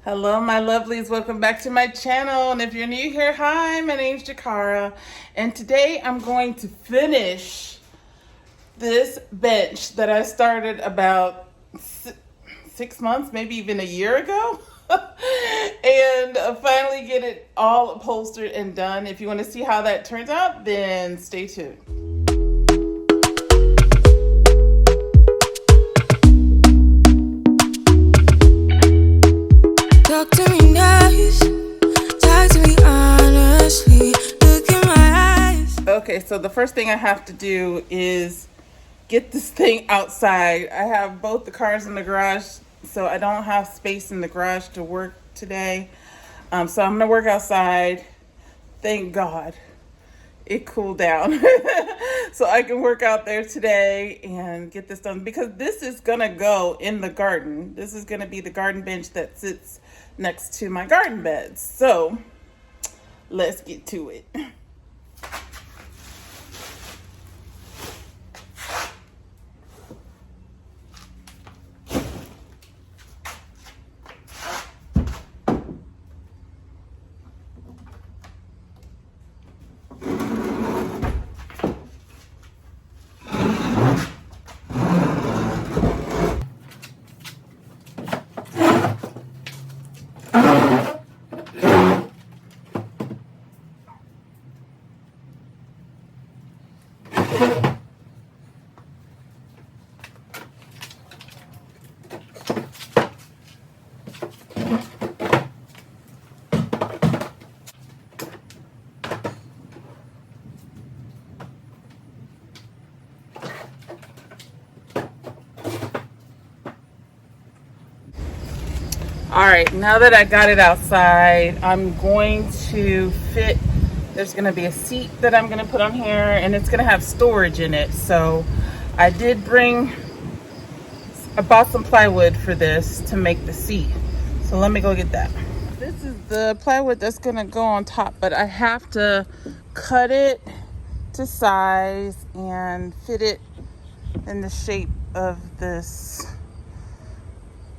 Hello, my lovelies. Welcome back to my channel. And if you're new here, hi, my name's Jakara. And today I'm going to finish this bench that I started about 6 months, maybe even a year ago. And finally get it all upholstered and done. If you want to see how that turns out, then stay tuned. Talk to me nice, talk to me honestly, look in my eyes. Okay, so the first thing I have to do is get this thing outside. I have both the cars in the garage, so I don't have space in the garage to work today. So I'm gonna work outside. Thank God it cooled down. So I can work out there today and get this done, because this is gonna go in the garden. This is gonna be the garden bench that sits next to my garden beds. So let's get to it. All right, now that I got it outside, I'm going to fit, there's gonna be a seat that I'm gonna put on here, and it's gonna have storage in it. So I bought some plywood for this to make the seat. So let me go get that. This is the plywood that's gonna go on top, but I have to cut it to size and fit it in the shape of this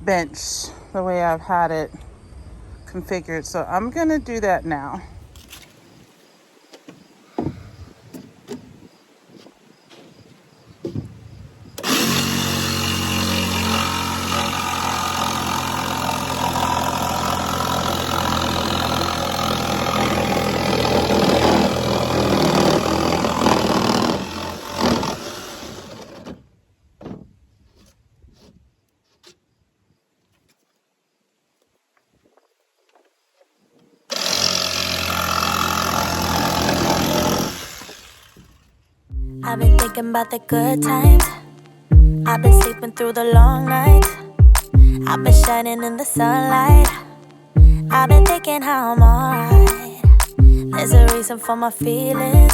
bench, the way I've had it configured. So I'm gonna do that now. I've been thinking about the good times. I've been sleeping through the long nights. I've been shining in the sunlight. I've been thinking how I'm alright. There's a reason for my feelings.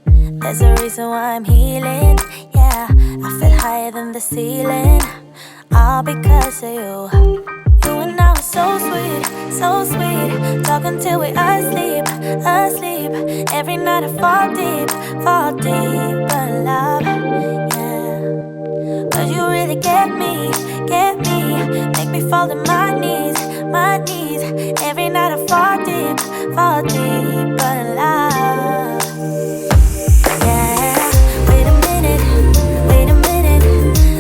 There's a reason why I'm healing. Yeah, I feel higher than the ceiling, all because of you. You and I were so sweet, so sweet. Talking till we asleep, asleep. Every night I fall deep, but love, yeah. Cause you really get me, make me fall to my knees, my knees. Every night I fall deep, but love. Yeah, wait a minute,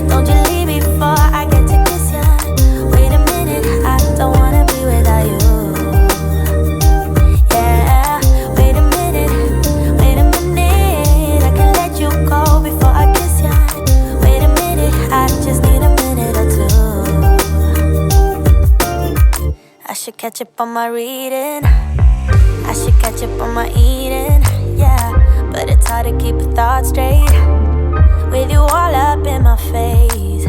don't you leave me before I get to kiss ya. Wait a minute, I don't wanna be without you. Yeah, wait a minute, I can let you go before I kiss ya. Wait a minute, I just need a minute or two. I should catch up on my reading, I should catch up on my eating, yeah. But it's hard to keep a thought straight with you all up in my face.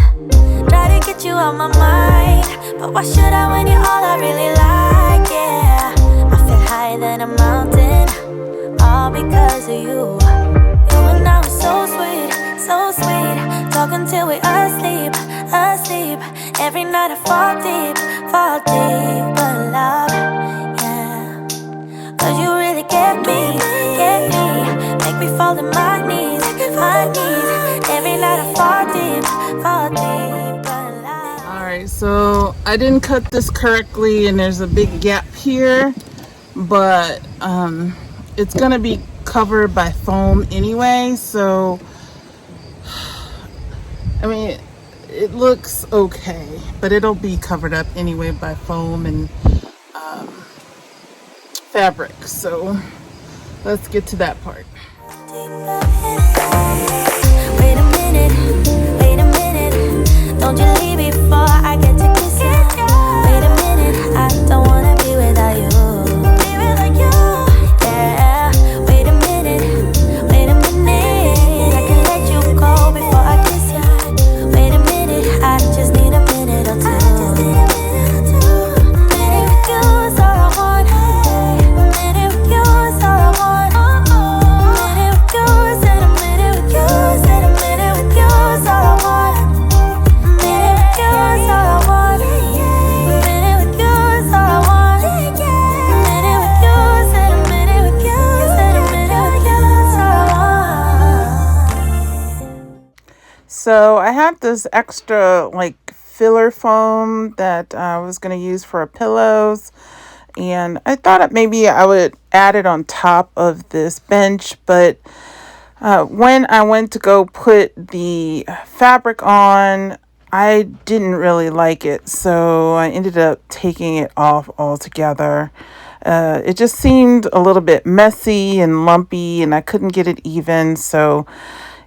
Try to get you out my mind, but why should I when you're all I really like, yeah. I feel higher than a mountain, all because of you. You and I were so sweet, so sweet. Talking till we asleep, asleep. Every night I fall deep, but love, yeah. Cause you really get me, make me fall to my knees, my knees. Every night I fall deep, but love. All right, so I I didn't cut this correctly and there's a big gap here, but it's gonna be covered by foam anyway, so I mean it looks okay, but it'll be covered up anyway by foam and fabric. So let's get to that part. Wait a minute, don't you leave before I get to kiss you. Wait a minute, I don't wanna be without you. Yeah, wait a minute, I can let you go before I kiss you. Wait a minute, I just need a minute or two. Minute with you is all I want. Minute with you is all I want. Minute with you is a minute with you is a minute with you is all I want. Minute with you is all I want. Minute with you is all I want. Minute with you is a minute with you is a minute with you is all I want. So I have this extra like filler foam that I was going to use for pillows, and I thought that maybe I would add it on top of this bench, but when I went to go put the fabric on, I didn't really like it, so I ended up taking it off altogether. It just seemed a little bit messy and lumpy, and I couldn't get it even, so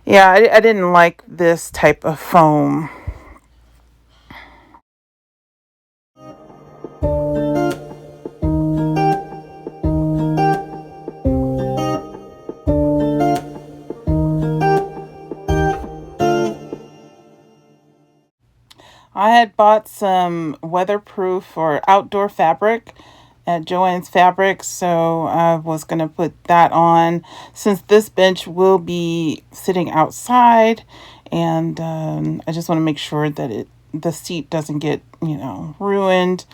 yeah, I didn't like this type of foam. I had bought some weatherproof or outdoor fabric at Joann's Fabrics, so I was going to put that on since this bench will be sitting outside, and I just want to make sure that the seat doesn't get, ruined.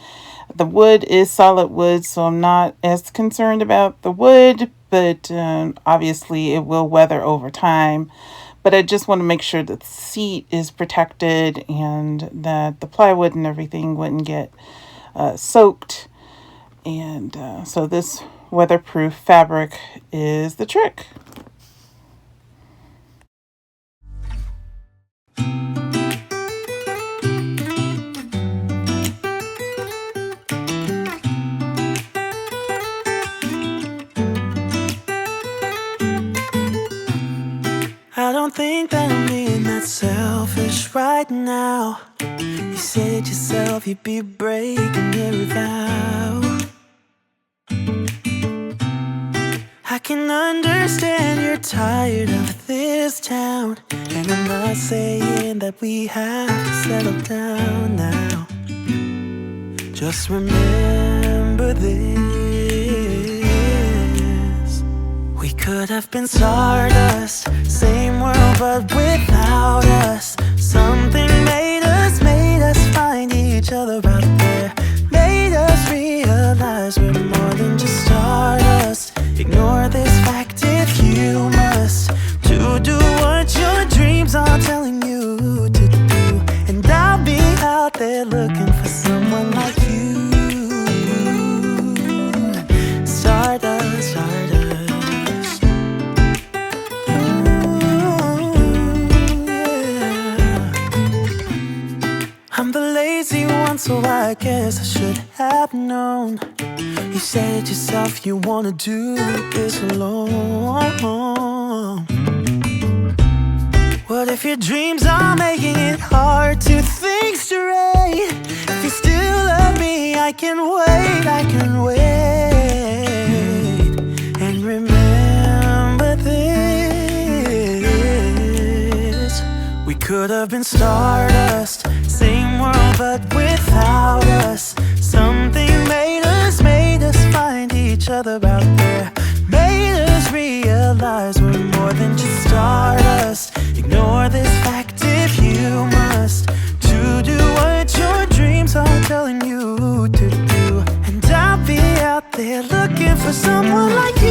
The wood is solid wood, so I'm not as concerned about the wood, but obviously it will weather over time. But I just want to make sure that the seat is protected and that the plywood and everything wouldn't get soaked. And so this weatherproof fabric is the trick. I don't think that I'm being that selfish right now. You said yourself you'd be breaking every vow. I can understand you're tired of this town, and I'm not saying that we have to settle down now. Just remember this: we could have been stardust, same world but without us. Something made us find each other out there, made us realize we're more than just stardust. Ignore this fact if you must, to do what your dreams are telling you to do. And I'll be out there looking for someone like you. Stardust, stardust. I'm the lazy one, so I guess I should have known. You said yourself you wanna do this alone. What if your dreams are making it hard to think straight? If you still love me, I can wait, And remember this: we could have been stardust, same world but without us. Something made us find each other out there, made us realize we're more than just stardust. Ignore this fact if you must, to do what your dreams are telling you to do. And I'll be out there looking for someone like you.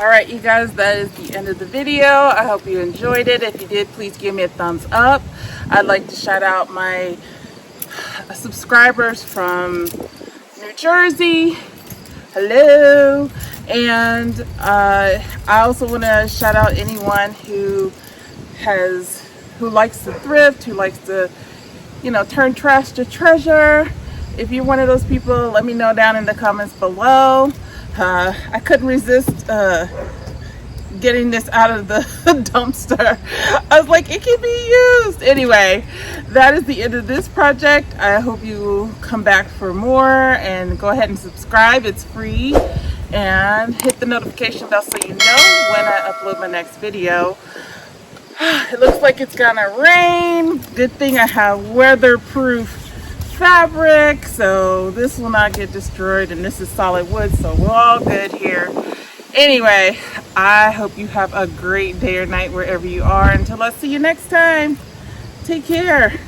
All right, you guys, that is the end of the video. I hope you enjoyed it. If you did, please give me a thumbs up. I'd like to shout out my subscribers from New Jersey. Hello. And I also want to shout out anyone who likes to thrift, who likes to, turn trash to treasure. If you're one of those people, let me know down in the comments below. I couldn't resist getting this out of the dumpster. I was like, it can be used. Anyway, that is the end of this project. I hope you come back for more, and go ahead and subscribe. It's free. And hit the notification bell so you know when I upload my next video. It looks like it's gonna rain. Good thing I have weatherproof fabric, so this will not get destroyed, and this is solid wood, so we're all good here. Anyway, I hope you have a great day or night wherever you are. Until I see you next time, take care.